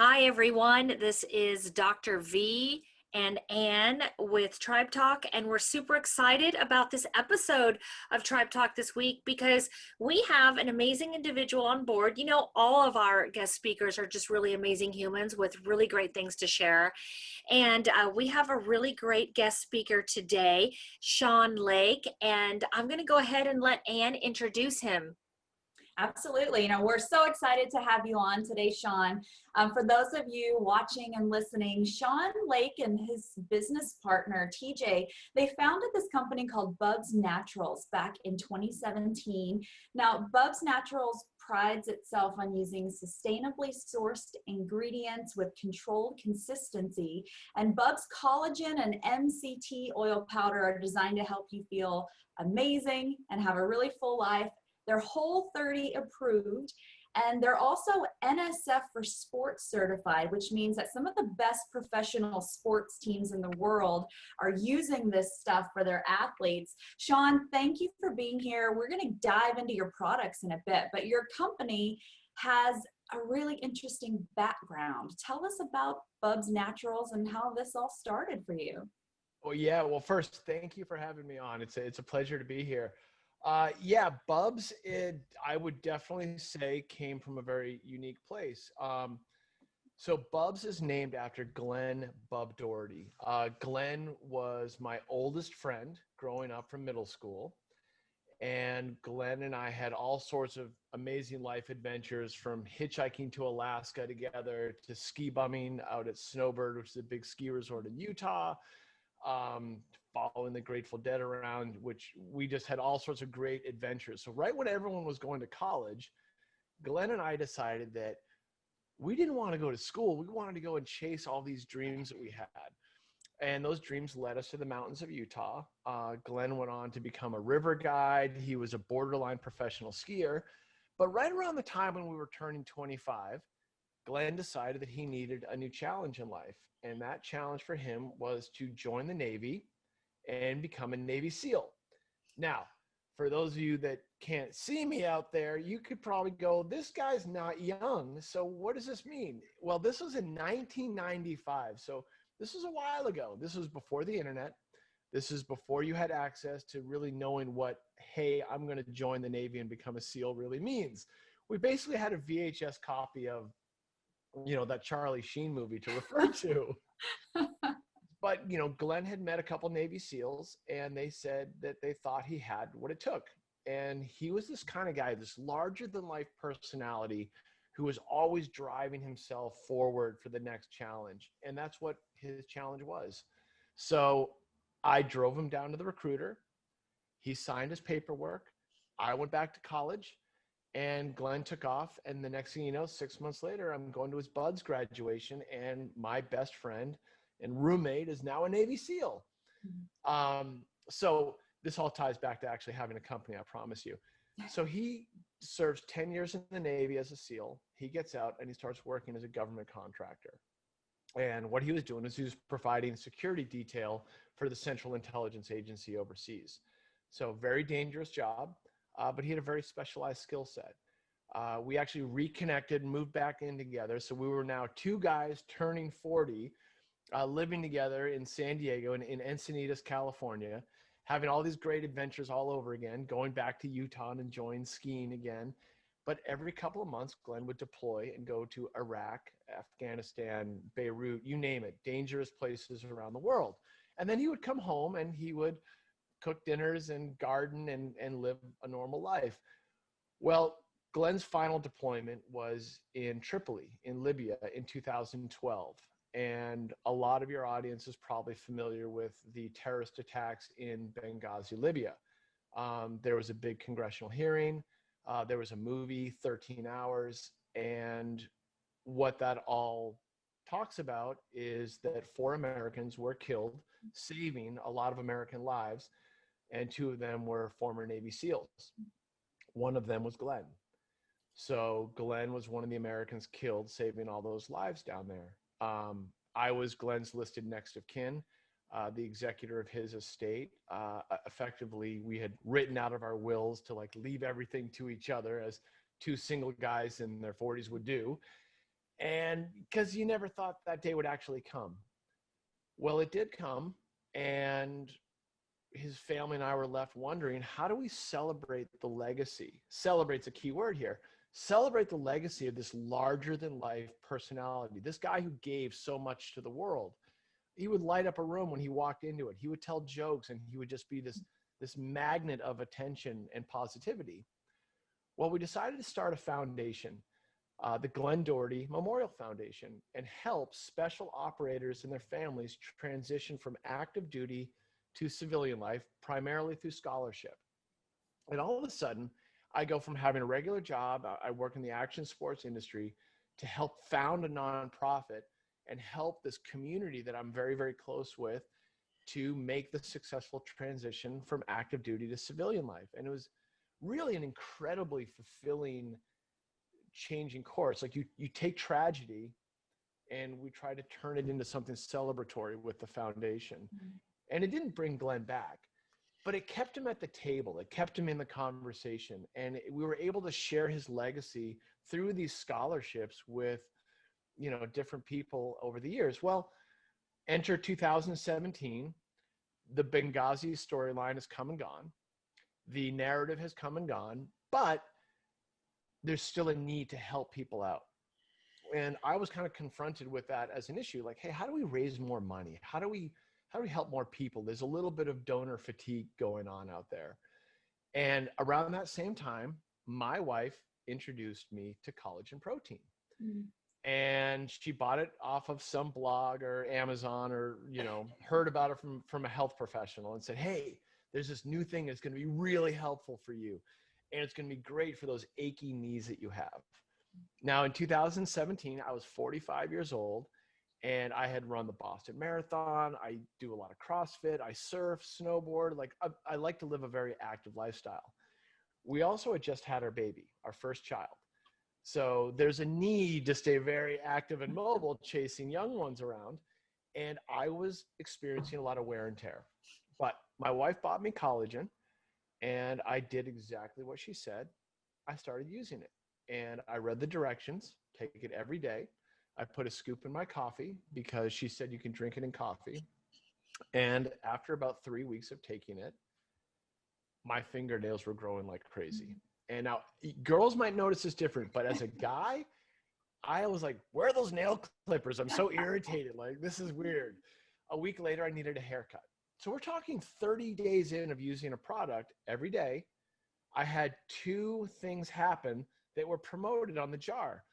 Hi, everyone. This is Dr. V and Ann with TribeTalk, and we're super excited about this episode of TribeTalk this week because we have an amazing individual on board. You know, all of our guest speakers are just really amazing humans with really great things to share. And we have a really great guest speaker today, Sean Lake, and I'm going to go ahead and let Ann introduce him. Absolutely. We're so excited to have you on today, Sean. For those of you watching and listening, Sean Lake and his business partner, TJ, they founded this company called BUBS Naturals back in 2017. Now, BUBS Naturals prides itself on using sustainably sourced ingredients with controlled consistency. And BUBS Collagen and MCT Oil Powder are designed to help you feel amazing and have a really full life. They're Whole30 approved, and they're also NSF For Sport Certified, which means that some of the best professional sports teams in the world are using this stuff for their athletes. Sean, thank you for being here. We're going to dive into your products in a bit, but your company has a really interesting background. Tell us about BUBS Naturals and how this all started for you. Well, first, thank you for having me on. It's a pleasure to be here. BUBS, I would definitely say came from a very unique place. So BUBS is named after Glenn Bub Doherty. Glenn was my oldest friend growing up from middle school. And Glenn and I had all sorts of amazing life adventures, from hitchhiking to Alaska together to ski bumming out at Snowbird, which is a big ski resort in Utah. Following the Grateful Dead around, which we just had all sorts of great adventures. So right when everyone was going to college, Glenn and I decided that we didn't want to go to school. We wanted to go and chase all these dreams that we had. And those dreams led us to the mountains of Utah. Glenn went on to become a river guide. He was a borderline professional skier. But right around the time when we were turning 25, Glenn decided that he needed a new challenge in life. And that challenge for him was to join the Navy and become a Navy SEAL. Now, for those of you that can't see me out there, you could probably go, this guy's not young. So what does this mean? Well, this was in 1995. So this was a while ago. This was before the internet. This is before you had access to really knowing what, hey, I'm going to join the Navy and become a SEAL really means. We basically had a VHS copy of, that Charlie Sheen movie to refer to. But, Glenn had met a couple Navy SEALs, and they said that they thought he had what it took. And he was this kind of guy, this larger than life personality who was always driving himself forward for the next challenge. And that's what his challenge was. So I drove him down to the recruiter. He signed his paperwork. I went back to college, and Glenn took off. And the next thing you know, 6 months later, I'm going to his BUDS graduation, and my best friend and roommate is now a Navy SEAL. So this all ties back to actually having a company, I promise you. So he serves 10 years in the Navy as a SEAL. He gets out and he starts working as a government contractor. And what he was doing is he was providing security detail for the Central Intelligence Agency overseas. So very dangerous job, but he had a very specialized skill set. We actually reconnected, moved back in together. So we were now two guys turning 40, living together in San Diego and in Encinitas, California, having all these great adventures all over again, going back to Utah and enjoying skiing again. But every couple of months, Glenn would deploy and go to Iraq, Afghanistan, Beirut, you name it, dangerous places around the world. And then he would come home and he would cook dinners and garden and live a normal life. Well, Glenn's final deployment was in Tripoli in Libya in 2012. And a lot of your audience is probably familiar with the terrorist attacks in Benghazi, Libya. There was a big congressional hearing. There was a movie, 13 Hours. And what that all talks about is that 4 Americans were killed, saving a lot of American lives. And 2 of them were former Navy SEALs. One of them was Glenn. So Glenn was one of the Americans killed, saving all those lives down there. I was Glenn's listed next of kin, the executor of his estate. Effectively, we had written out of our wills to leave everything to each other, as 2 single guys in their 40s would do. And because you never thought that day would actually come. Well, it did come, and his family and I were left wondering, how do we celebrate the legacy? Celebrate's a key word here. Celebrate the legacy of this larger than life personality, this guy who gave so much to the world. He would light up a room when he walked into it. He would tell jokes, and he would just be this magnet of attention and positivity. Well, we decided to start a foundation, the Glenn Doherty Memorial Foundation, and help special operators and their families transition from active duty to civilian life, primarily through scholarship. And all of a sudden, I go from having a regular job, I work in the action sports industry, to help found a nonprofit and help this community that I'm very, very close with to make the successful transition from active duty to civilian life. And it was really an incredibly fulfilling changing course. Like you take tragedy and we try to turn it into something celebratory with the foundation. Mm-hmm. And it didn't bring Glenn back, but it kept him at the table. It kept him in the conversation. And we were able to share his legacy through these scholarships with, different people over the years. Well, enter 2017, the Benghazi storyline has come and gone. The narrative has come and gone, but there's still a need to help people out. And I was kind of confronted with that as an issue. Like, hey, how do we raise more money? How do we help more people? There's a little bit of donor fatigue going on out there. And around that same time, my wife introduced me to collagen protein. Mm-hmm. And she bought it off of some blog or Amazon or, heard about it from a health professional and said, hey, there's this new thing that's going to be really helpful for you. And it's going to be great for those achy knees that you have. Now, in 2017, I was 45 years old, and I had run the Boston Marathon. I do a lot of CrossFit. I surf, snowboard. Like I like to live a very active lifestyle. We also had just had our baby, our first child. So there's a need to stay very active and mobile, chasing young ones around. And I was experiencing a lot of wear and tear. But my wife bought me collagen, and I did exactly what she said. I started using it, and I read the directions, take it every day. I put a scoop in my coffee because she said you can drink it in coffee. And after about 3 weeks of taking it, my fingernails were growing like crazy. And now girls might notice this different, but as a guy, I was like, where are those nail clippers? I'm so irritated. Like, this is weird. A week later, I needed a haircut. So we're talking 30 days in of using a product every day. I had 2 things happen that were promoted on the jar: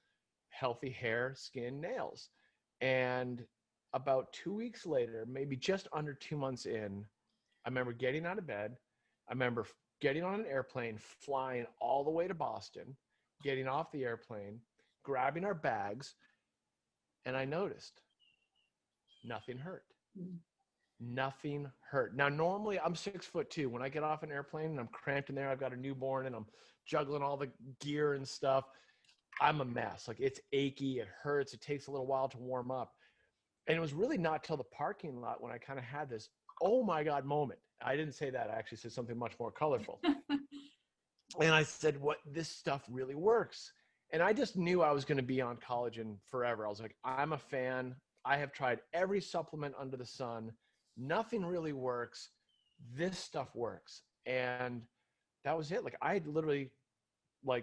healthy hair, skin, nails. And about 2 weeks later, maybe just under 2 months in, I remember getting out of bed. I remember getting on an airplane, flying all the way to Boston, getting off the airplane, grabbing our bags, and I noticed nothing hurt. Nothing hurt. Now, normally I'm 6'2". When I get off an airplane and I'm cramped in there, I've got a newborn and I'm juggling all the gear and stuff, I'm a mess. Like, it's achy, it hurts, it takes a little while to warm up. And it was really not till the parking lot when I kind of had this, oh my God moment. I didn't say that. I actually said something much more colorful. And I said, this stuff really works. And I just knew I was going to be on collagen forever. I was like, I'm a fan. I have tried every supplement under the sun. Nothing really works. This stuff works. And that was it. Like, I had literally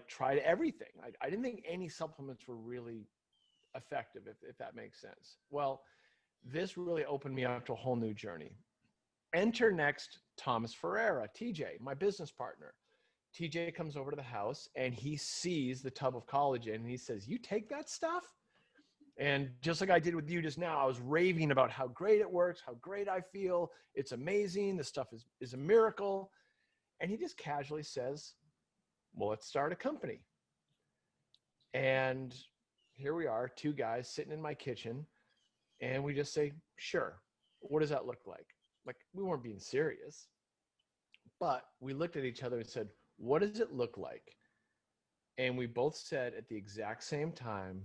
tried everything. I didn't think any supplements were really effective, if that makes sense. Well, this really opened me up to a whole new journey. Enter next Thomas Ferreira, TJ, my business partner. TJ comes over to the house and he sees the tub of collagen and he says, you take that stuff? And just like I did with you just now, I was raving about how great it works, how great I feel. It's amazing. The stuff is a miracle. And he just casually says, well, let's start a company. And here we are, 2 guys sitting in my kitchen, and we just say, sure. What does that look like? Like, we weren't being serious, but we looked at each other and said, what does it look like? And we both said at the exact same time,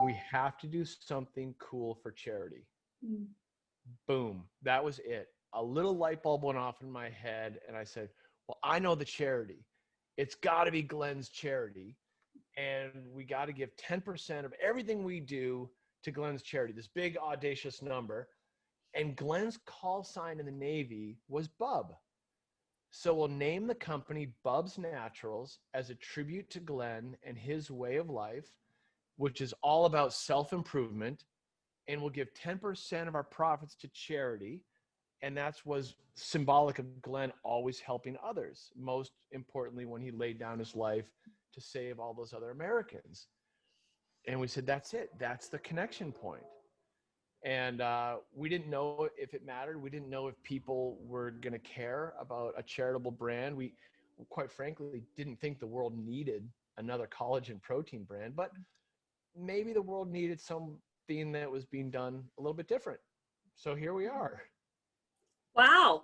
we have to do something cool for charity. Mm. Boom. That was it. A little light bulb went off in my head, and I said, well, I know the charity. It's got to be Glenn's charity. and we got to give 10% of everything we do to Glenn's charity, this big audacious number. And Glenn's call sign in the Navy was Bub. So we'll name the company BUBS Naturals as a tribute to Glenn and his way of life, which is all about self-improvement. And we'll give 10% of our profits to charity. And that was symbolic of Glenn always helping others, most importantly when he laid down his life to save all those other Americans. And we said, that's it. That's the connection point. And we didn't know if it mattered. We didn't know if people were going to care about a charitable brand. We, quite frankly, didn't think the world needed another collagen protein brand, but maybe the world needed something that was being done a little bit different. So here we are. Wow.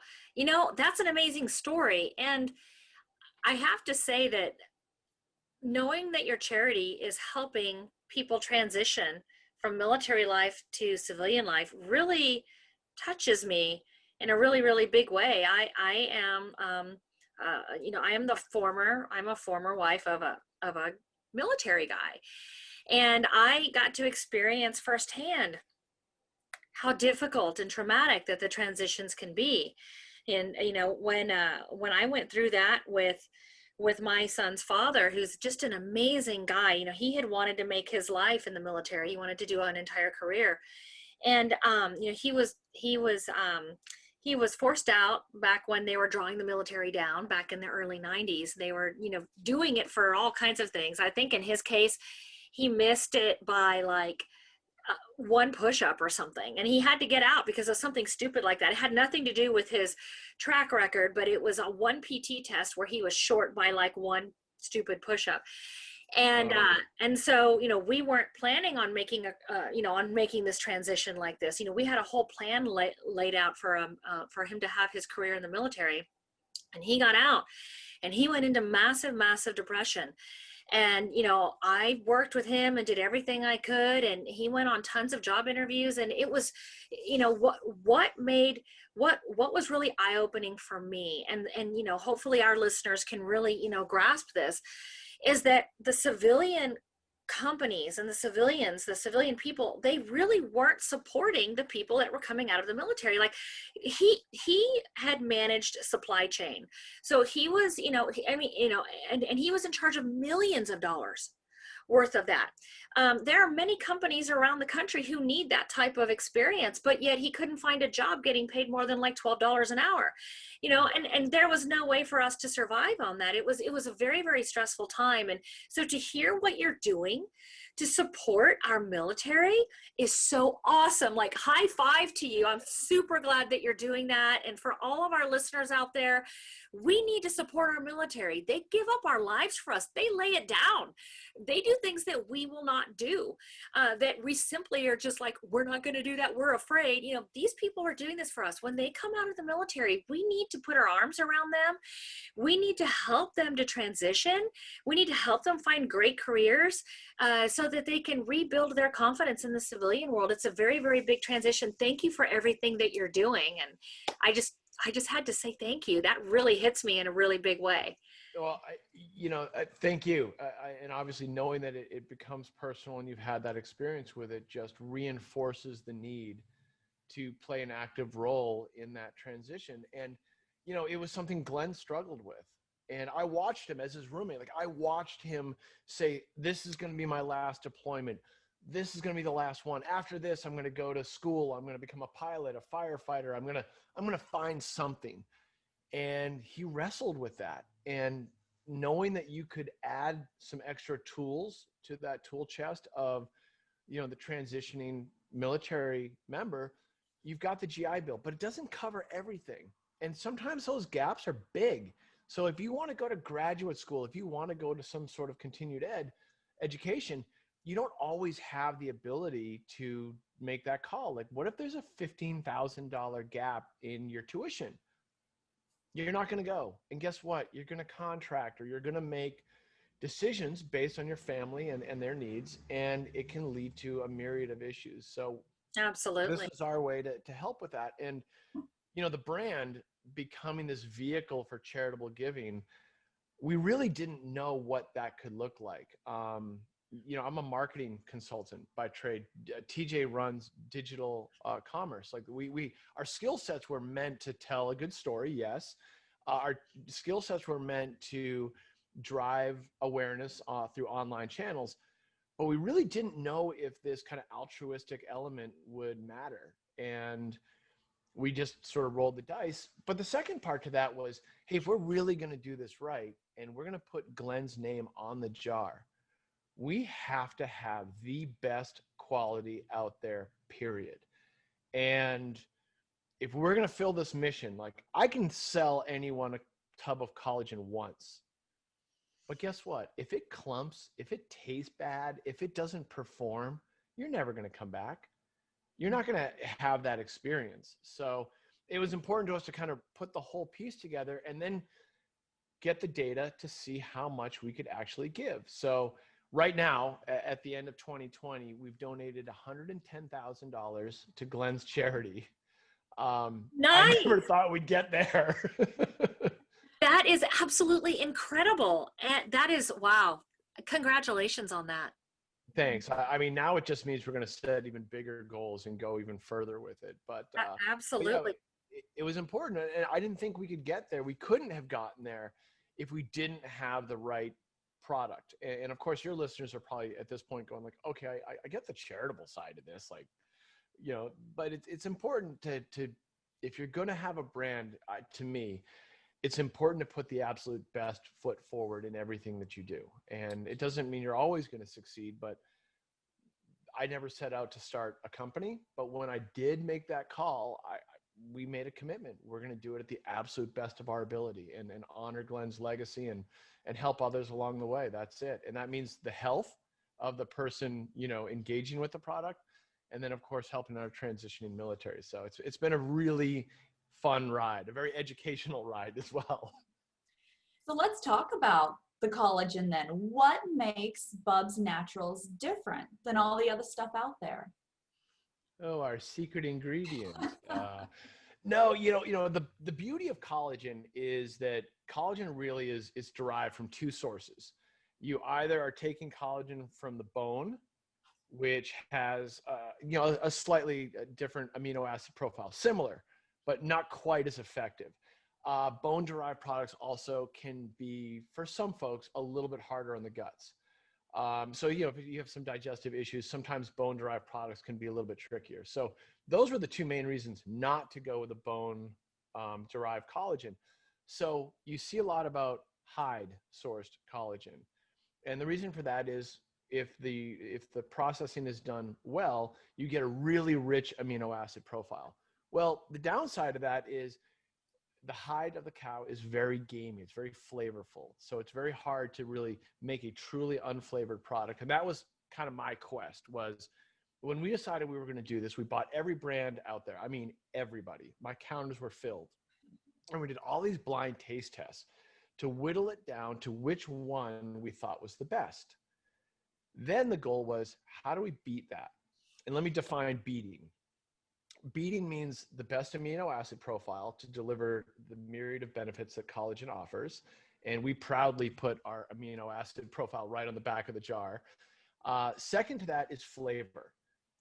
That's an amazing story. And I have to say that knowing that your charity is helping people transition from military life to civilian life really touches me in a really, really big way. I am, I'm a former wife of a military guy. And I got to experience firsthand how difficult and traumatic that the transitions can be. And when I went through that with my son's father, who's just an amazing guy, he had wanted to make his life in the military. He wanted to do an entire career, and he was forced out back when they were drawing the military down back in the early 90s. They were doing it for all kinds of things. I think in his case, he missed it by like one push-up or something, and he had to get out because of something stupid like that. It had nothing to do with his track record, but it was a one PT test where he was short by like one stupid push-up. And so we weren't planning on making making this transition like this. We had a whole plan laid out for him to have his career in the military, and he got out and he went into massive depression. And I worked with him and did everything I could, and he went on tons of job interviews. And it was what was really eye-opening for me, and hopefully our listeners can really grasp this, is that the civilian companies and the civilian people, they really weren't supporting the people that were coming out of the military. Like he had managed supply chain, so he was and he was in charge of millions of dollars worth of that. There are many companies around the country who need that type of experience, but yet he couldn't find a job getting paid more than like $12 an hour, and there was no way for us to survive on that. It was a very, very stressful time. And so to hear what you're doing to support our military is so awesome. Like, high five to you. I'm super glad that you're doing that. And for all of our listeners out there, we need to support our military. They give up our lives for us. They lay it down. They do things that we will not do, that we simply are just like, we're not going to do that. We're afraid. These people are doing this for us. When they come out of the military, we need to put our arms around them. We need to help them to transition. We need to help them find great careers, so that they can rebuild their confidence in the civilian world. It's a very, very big transition. Thank you for everything that you're doing. And I just had to say thank you. That really hits me in a really big way. Well, thank you. And obviously knowing that it becomes personal and you've had that experience with it just reinforces the need to play an active role in that transition. And, it was something Glenn struggled with. And I watched him as his roommate. Like, I watched him say, this is going to be my last deployment. This is going to be the last one. After this, I'm going to go to school. I'm going to become a pilot, a firefighter. I'm going to find something. And he wrestled with that. And knowing that you could add some extra tools to that tool chest of, the transitioning military member, you've got the GI Bill, but it doesn't cover everything. And sometimes those gaps are big. So if you want to go to graduate school, if you want to go to some sort of continued education, you don't always have the ability to make that call. Like, what if there's a $15,000 gap in your tuition? You're not going to go. And guess what? You're going to contract, or you're going to make decisions based on your family and their needs. And it can lead to a myriad of issues. So Absolutely. this is our way to help with that. And, the brand becoming this vehicle for charitable giving, we really didn't know what that could look like. I'm a marketing consultant by trade. TJ runs digital commerce. Like our skill sets were meant to tell a good story. Yes. Our skill sets were meant to drive awareness through online channels, but we really didn't know if this kind of altruistic element would matter. And we just sort of rolled the dice. But the second part to that was, hey, if we're really going to do this right, and we're going to put Glenn's name on the jar, we have to have the best quality out there, period. And if we're going to fill this mission, like, I can sell anyone a tub of collagen once, but guess what? If it clumps, if it tastes bad, if it doesn't perform, you're never going to come back. You're not going to have that experience. So it was important to us to kind of put the whole piece together and then get the data to see how much we could actually give. So right now, at the end of 2020, we've donated $110,000 to Glenn's charity. I Nice. never thought we'd get there. That is absolutely incredible. And that is, wow. Congratulations on that. Thanks. I mean, now it just means we're going to set even bigger goals and go even further with it. But Absolutely. it was important. And I didn't think we could get there. We couldn't have gotten there if we didn't have the right product. And of course, your listeners are probably at this point going like, okay, I get the charitable side of this, like, but it's important to if you're going to have a brand, to me, it's important to put the absolute best foot forward in everything that you do. And it doesn't mean you're always going to succeed, but I never set out to start a company. But when I did make that call, we made a commitment. We're going to do it at the absolute best of our ability and honor Glenn's legacy and help others along the way. That's it. And that means the health of the person, engaging with the product. And then of course, helping our transitioning military. So it's been a really fun ride, a very educational ride as well. So let's talk about the collagen then. What makes BUBS Naturals different than all the other stuff out there? Oh, our secret ingredient. No, the beauty of collagen is that collagen really is derived from two sources. You either are taking collagen from the bone, which has a slightly different amino acid profile, similar, but not quite as effective. Bone-derived products also can be, for some folks, a little bit harder on the guts. So, if you have some digestive issues, sometimes bone-derived products can be a little bit trickier. So those were the two main reasons not to go with the bone-derived collagen. So you see a lot about hide-sourced collagen. And the reason for that is if the processing is done well, you get a really rich amino acid profile. Well, the downside of that is the hide of the cow is very gamey. It's very flavorful. So it's very hard to really make a truly unflavored product. And that was kind of my quest. Was when we decided we were going to do this, we bought every brand out there. I mean, everybody. My counters were filled. And we did all these blind taste tests to whittle it down to which one we thought was the best. Then the goal was, how do we beat that? And let me define beating. Beating means the best amino acid profile to deliver the myriad of benefits that collagen offers. And we proudly put our amino acid profile right on the back of the jar. Second to that is flavor.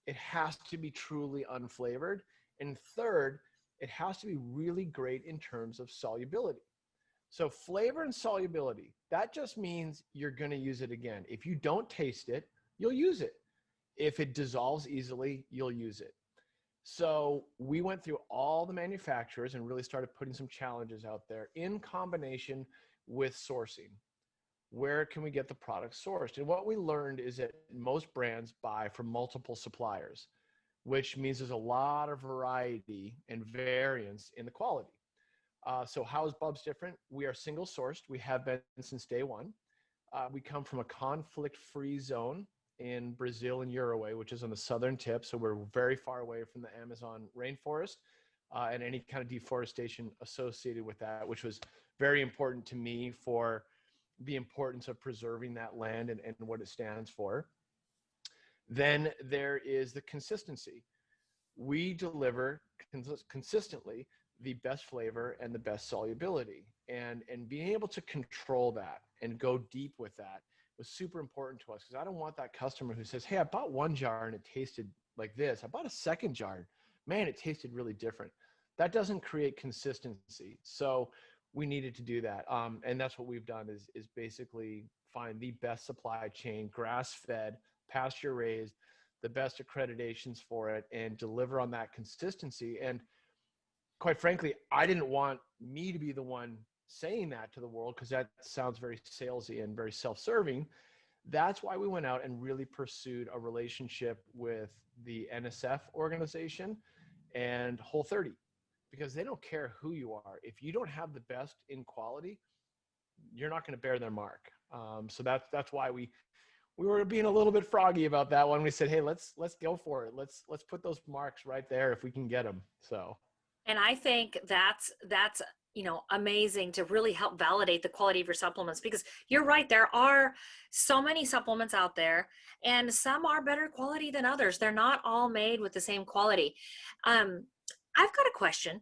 It has to be truly unflavored. And third, it has to be really great in terms of solubility. So flavor and solubility, that just means you're going to use it again. If you don't taste it, you'll use it. If it dissolves easily, you'll use it. So we went through all the manufacturers and really started putting some challenges out there in combination with sourcing. Where can we get the product sourced? And what we learned is that most brands buy from multiple suppliers, which means there's a lot of variety and variance in the quality. So how is BUBS different? We are single sourced. We have been since day one. We come from a conflict-free zone in Brazil and Uruguay, which is on the southern tip. So we're very far away from the Amazon rainforest and any kind of deforestation associated with that, which was very important to me for the importance of preserving that land and what it stands for. Then there is the consistency. We deliver consistently the best flavor and the best solubility. and being able to control that and go deep with that was super important to us, because I don't want that customer who says, hey, I bought one jar and it tasted like this. I bought a second jar. Man, it tasted really different. That doesn't create consistency. So we needed to do that. And that's what we've done is basically find the best supply chain, grass-fed, pasture-raised, the best accreditations for it, and deliver on that consistency. And quite frankly, I didn't want me to be the one saying that to the world, because that sounds very salesy and very self-serving. That's why we went out and really pursued a relationship with the NSF organization and Whole30, because they don't care who you are. If you don't have the best in quality, you're not going to bear their mark. So that's why we were being a little bit froggy about that one. We said, hey, let's go for it. Let's put those marks right there if we can get them. So. And I think that's amazing to really help validate the quality of your supplements, because you're right, there are so many supplements out there and some are better quality than others. They're not all made with the same quality. I've got a question.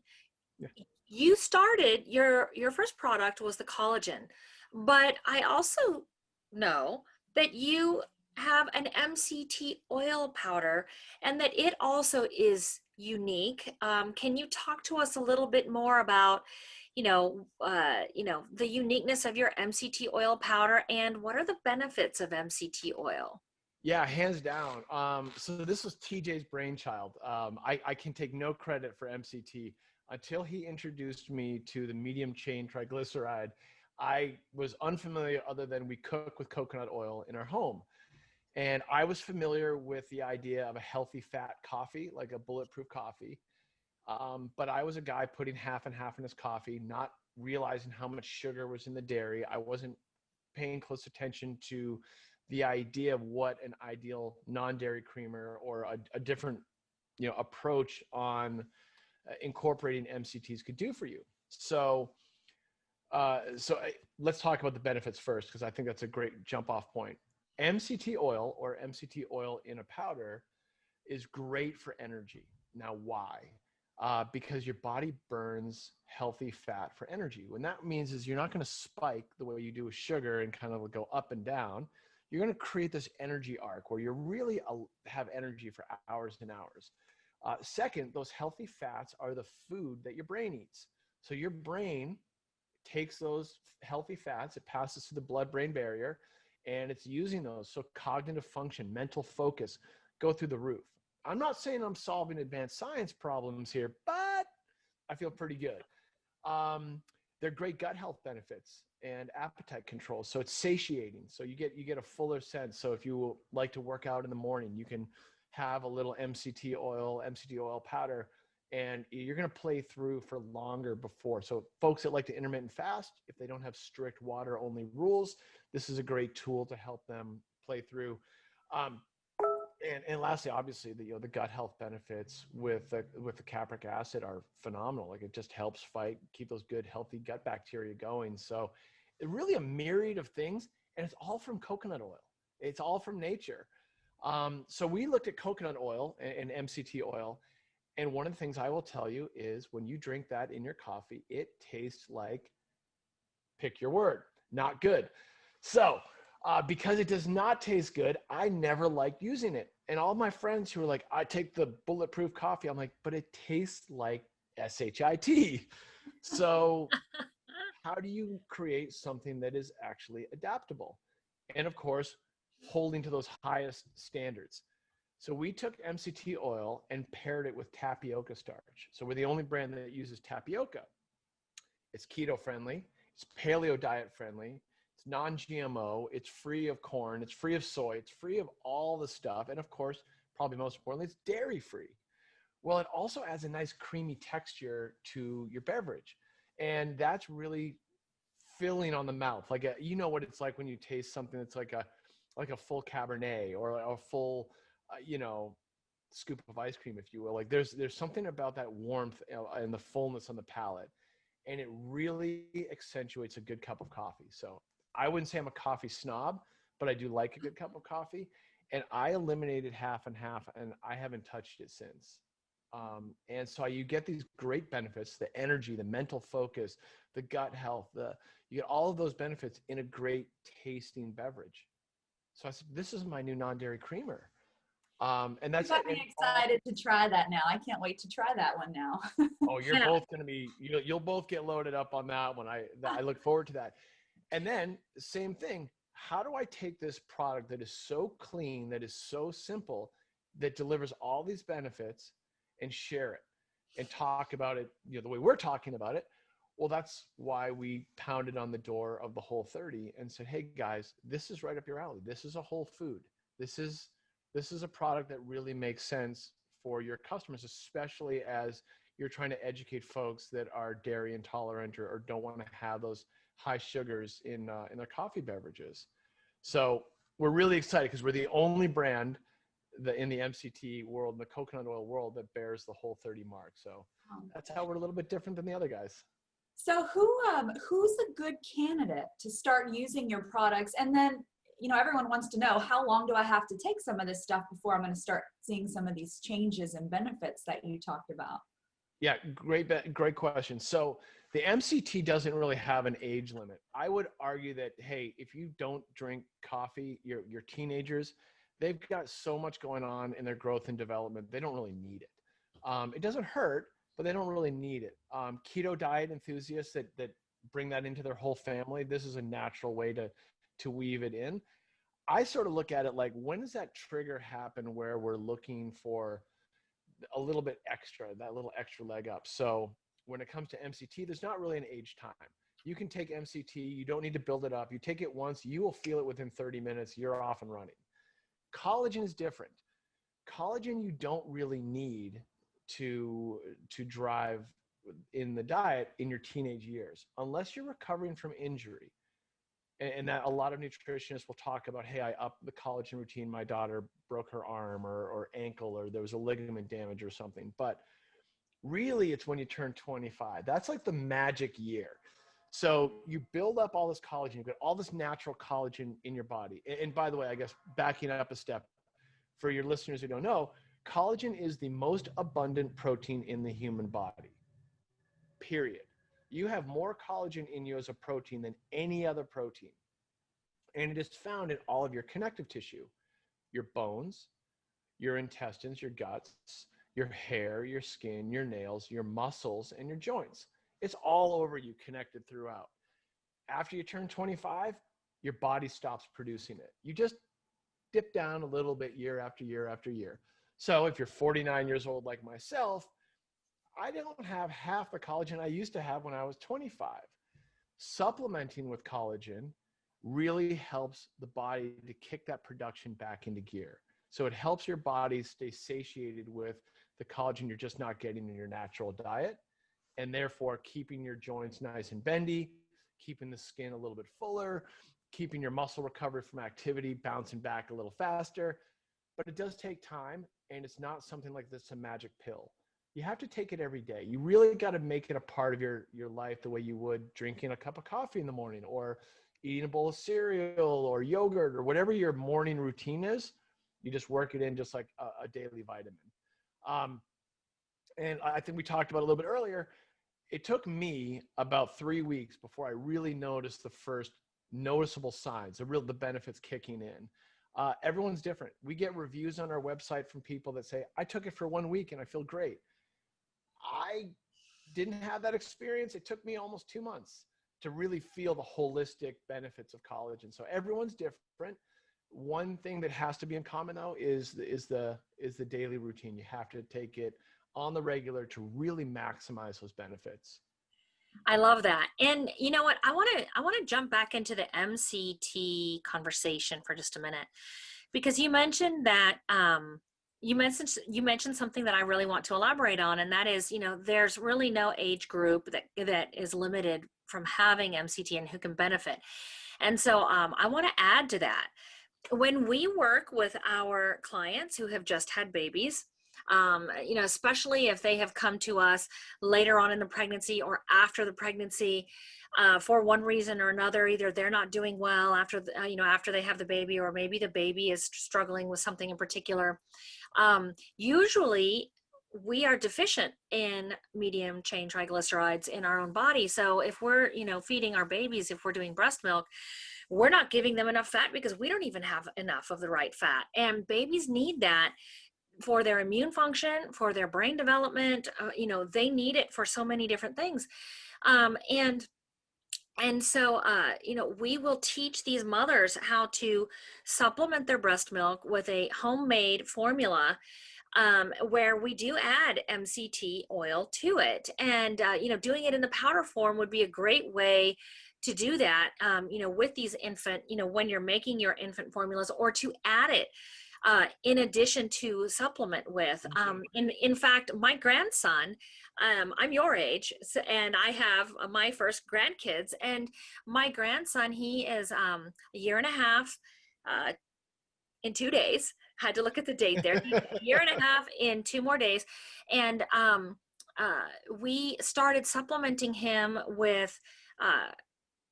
Yeah. You started your first product was the collagen, but I also know that you have an MCT oil powder and that it also is unique. Can you talk to us a little bit more about, the uniqueness of your MCT oil powder and what are the benefits of MCT oil? Yeah, hands down. So this was TJ's brainchild. I can take no credit for MCT. Until he introduced me to the medium chain triglyceride, I was unfamiliar, other than we cook with coconut oil in our home. And I was familiar with the idea of a healthy fat coffee, like a bulletproof coffee. But I was a guy putting half and half in his coffee, not realizing how much sugar was in the dairy. I wasn't paying close attention to the idea of what an ideal non-dairy creamer or a different, approach on incorporating MCTs could do for you. So let's talk about the benefits first, because I think that's a great jump off point. MCT oil, or MCT oil in a powder, is great for energy. Now, why? Because your body burns healthy fat for energy. What that means is you're not going to spike the way you do with sugar and kind of go up and down. You're going to create this energy arc where you really have energy for hours and hours. Second, those healthy fats are the food that your brain eats. So your brain takes those healthy fats, it passes through the blood-brain barrier, and it's using those. So cognitive function, mental focus, go through the roof. I'm not saying I'm solving advanced science problems here, but I feel pretty good. They're great gut health benefits and appetite control. So it's satiating. So you get a fuller sense. So if you like to work out in the morning, you can have a little MCT oil powder, and you're going to play through for longer before. So folks that like to intermittent fast, if they don't have strict water only rules, this is a great tool to help them play through. And lastly, obviously, the gut health benefits with the capric acid are phenomenal. Like, it just helps keep those good, healthy gut bacteria going. So it's really a myriad of things, and it's all from coconut oil. It's all from nature. So we looked at coconut oil and MCT oil, and one of the things I will tell you is when you drink that in your coffee, it tastes like, pick your word, not good. So because it does not taste good, I never liked using it. And all my friends who were like, I take the bulletproof coffee, I'm like, but it tastes like SHIT. So how do you create something that is actually adaptable? And of course, holding to those highest standards. So we took MCT oil and paired it with tapioca starch. So we're the only brand that uses tapioca. It's keto friendly. It's paleo diet friendly. It's non-GMO. It's free of corn. It's free of soy. It's free of all the stuff. And of course, probably most importantly, it's dairy free. Well, it also adds a nice creamy texture to your beverage. And that's really filling on the mouth. Like, you know what it's like when you taste something that's like a full Cabernet or a full, scoop of ice cream, if you will. Like, there's something about that warmth and the fullness on the palate, and it really accentuates a good cup of coffee. So I wouldn't say I'm a coffee snob, but I do like a good cup of coffee. And I eliminated half and half, and I haven't touched it since. And so you get these great benefits, the energy, the mental focus, the gut health, you get all of those benefits in a great tasting beverage. So I said, this is my new non-dairy creamer. And that's You it. got me excited to try that now. I can't wait to try that one now. Oh, you're Yeah. both going to be, you'll both get loaded up on that one. I look forward to that. And then same thing. How do I take this product that is so clean, that is so simple, that delivers all these benefits, and share it and talk about it, the way we're talking about it? Well, that's why we pounded on the door of the Whole30 and said, hey guys, this is right up your alley. This is a whole food. This is a product that really makes sense for your customers, especially as you're trying to educate folks that are dairy intolerant or don't want to have those high sugars in their coffee beverages. So we're really excited because we're the only brand in the MCT world, in the coconut oil world, that bears the Whole30 mark. So that's how we're a little bit different than the other guys. So who's a good candidate to start using your products? And then, everyone wants to know, how long do I have to take some of this stuff before I'm going to start seeing some of these changes and benefits that you talked about? Yeah, great question. So the MCT doesn't really have an age limit. I would argue that, hey, if you don't drink coffee, your teenagers, they've got so much going on in their growth and development, they don't really need it. It doesn't hurt, but they don't really need it. Keto diet enthusiasts that bring that into their whole family, this is a natural way to weave it in. I sort of look at it like, when does that trigger happen where we're looking for a little bit extra, that little extra leg up? So when it comes to MCT, there's not really an age time. You can take MCT, you don't need to build it up. You take it once, you will feel it within 30 minutes, you're off and running. Collagen is different. Collagen you don't really need to drive in the diet in your teenage years, unless you're recovering from injury. And that a lot of nutritionists will talk about, hey, I upped the collagen routine, my daughter broke her arm or ankle, or there was a ligament damage or something. But really, it's when you turn 25. That's like the magic year. So you build up all this collagen, you've got all this natural collagen in your body. And by the way, I guess backing up a step, for your listeners who don't know, collagen is the most abundant protein in the human body, period. You have more collagen in you as a protein than any other protein. And it is found in all of your connective tissue, your bones, your intestines, your guts, your hair, your skin, your nails, your muscles, and your joints. It's all over you, connected throughout. After you turn 25, your body stops producing it. You just dip down a little bit year after year after year. So if you're 49 years old like myself, I don't have half the collagen I used to have when I was 25. Supplementing with collagen really helps the body to kick that production back into gear. So it helps your body stay satiated with the collagen you're just not getting in your natural diet, and therefore keeping your joints nice and bendy, keeping the skin a little bit fuller, keeping your muscle recovery from activity bouncing back a little faster. But it does take time, and it's not something like this, a magic pill. You have to take it every day. You really got to make it a part of your life the way you would drinking a cup of coffee in the morning, or eating a bowl of cereal or yogurt, or whatever your morning routine is. You just work it in just like a daily vitamin. And I think we talked about it a little bit earlier. It took me about 3 weeks before I really noticed the first noticeable signs, the benefits kicking in. Everyone's different. We get reviews on our website from people that say, I took it for 1 week and I feel great. I didn't have that experience. It took me almost 2 months to really feel the holistic benefits of collagen. So everyone's different. One thing that has to be in common though is the daily routine. You have to take it on the regular to really maximize those benefits. I love that. And you know what? I want to jump back into the MCT conversation for just a minute, because you mentioned that you mentioned something that I really want to elaborate on, and that is, there's really no age group that is limited from having MCT and who can benefit. And so I want to add to that. When we work with our clients who have just had babies, especially if they have come to us later on in the pregnancy or after the pregnancy, for one reason or another, either they're not doing well after they have the baby, or maybe the baby is struggling with something in particular. Usually we are deficient in medium chain triglycerides in our own body. So if we're, feeding our babies, if we're doing breast milk, we're not giving them enough fat because we don't even have enough of the right fat. And babies need that for their immune function, for their brain development. They need it for so many different things. And so, we will teach these mothers how to supplement their breast milk with a homemade formula, where we do add MCT oil to it. And, doing it in the powder form would be a great way to do that, with these infant, when you're making your infant formulas, or to add it in addition to supplement with. In fact, my grandson, I'm your age, and I have my first grandkids, and my grandson, he is a year and a half in 2 days. Had to look at the date there. He's a year and a half in 2 more days. And we started supplementing him with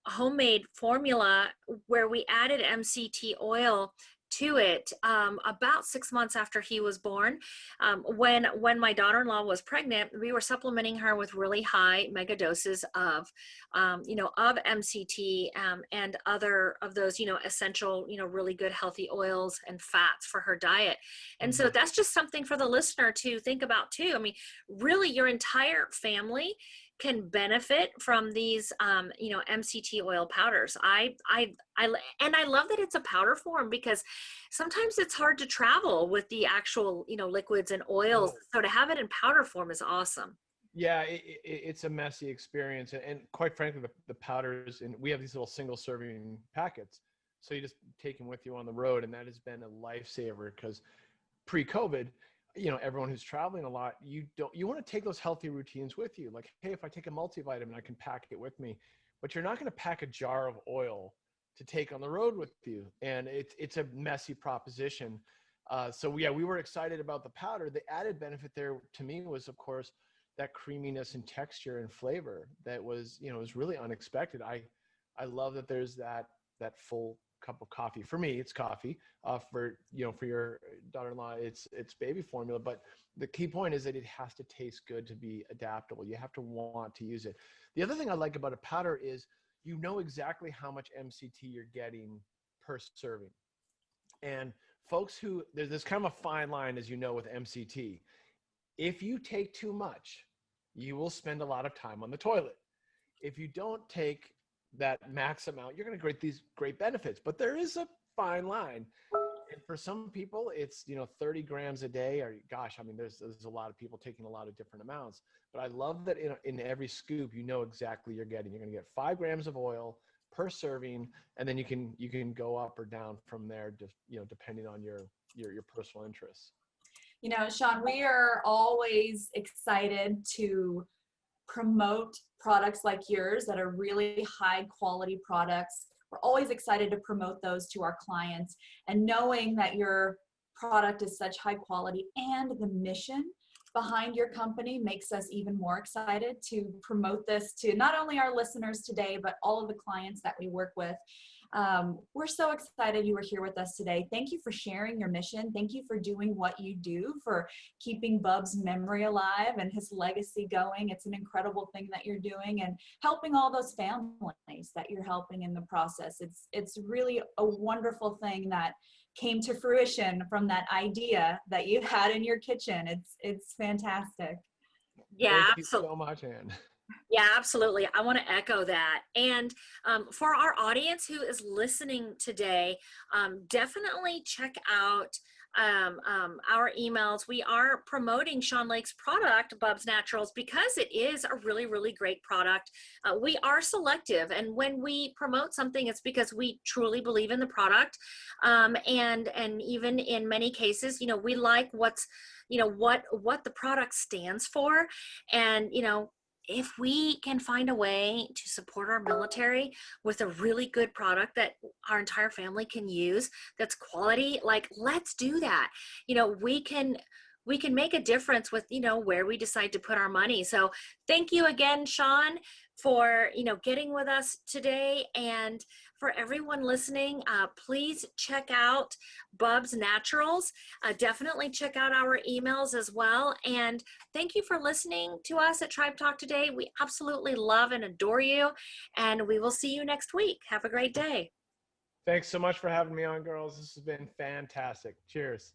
homemade formula where we added MCT oil to it about 6 months after he was born. When my daughter-in-law was pregnant, we were supplementing her with really high mega doses of MCT and other of those, essential, really good healthy oils and fats for her diet. And so that's just something for the listener to think about too. I mean, really your entire family can benefit from these, MCT oil powders. I love that it's a powder form, because sometimes it's hard to travel with the actual, liquids and oils. So to have it in powder form is awesome. Yeah, it's a messy experience. And quite frankly, the powders, and we have these little single serving packets. So you just take them with you on the road. And that has been a lifesaver, because pre-COVID, everyone who's traveling a lot, you want to take those healthy routines with you. Like, hey, if I take a multivitamin, I can pack it with me, but you're not going to pack a jar of oil to take on the road with you. And it's a messy proposition. So yeah, we were excited about the powder. The added benefit there to me was, of course, that creaminess and texture and flavor that was, was really unexpected. I love that there's that full cup of coffee. For me, it's coffee. For your daughter-in-law, it's baby formula. But the key point is that it has to taste good to be adaptable. You have to want to use it. The other thing I like about a powder is you know exactly how much MCT you're getting per serving. And folks there's kind of a fine line, as you know, with MCT. If you take too much, you will spend a lot of time on the toilet. If you don't take that max amount, you're going to get these great benefits, but there is a fine line. And for some people, it's 30 grams a day, or gosh, I mean, there's a lot of people taking a lot of different amounts. But I love that in every scoop, exactly you're getting. You're going to get 5 grams of oil per serving, and then you can go up or down from there, just depending on your personal interests. Sean, we are always excited to promote products like yours that are really high quality products. We're always excited to promote those to our clients, and knowing that your product is such high quality and the mission behind your company makes us even more excited to promote this to not only our listeners today, but all of the clients that we work with. We're so excited you were here with us today. Thank you for sharing your mission. Thank you for doing what you do, for keeping Bub's memory alive and his legacy going. It's an incredible thing that you're doing, and helping all those families that you're helping in the process. It's really a wonderful thing that came to fruition from that idea that you had in your kitchen. It's fantastic. Yeah, Thank you so much, Ann. Yeah, absolutely. I want to echo that. And for our audience who is listening today, definitely check out our emails. We are promoting Sean Lake's product, BUBS Naturals, because it is a really, really great product. We are selective, and when we promote something, it's because we truly believe in the product. And even in many cases, we like what the product stands for. And, if we can find a way to support our military with a really good product that our entire family can use, that's quality, like, let's do that. We can make a difference with, where we decide to put our money. So thank you again, Sean, for, getting with us today. And for everyone listening, please check out BUBS Naturals. Definitely check out our emails as well. And thank you for listening to us at Tribe Talk today. We absolutely love and adore you. And we will see you next week. Have a great day. Thanks so much for having me on, girls. This has been fantastic. Cheers.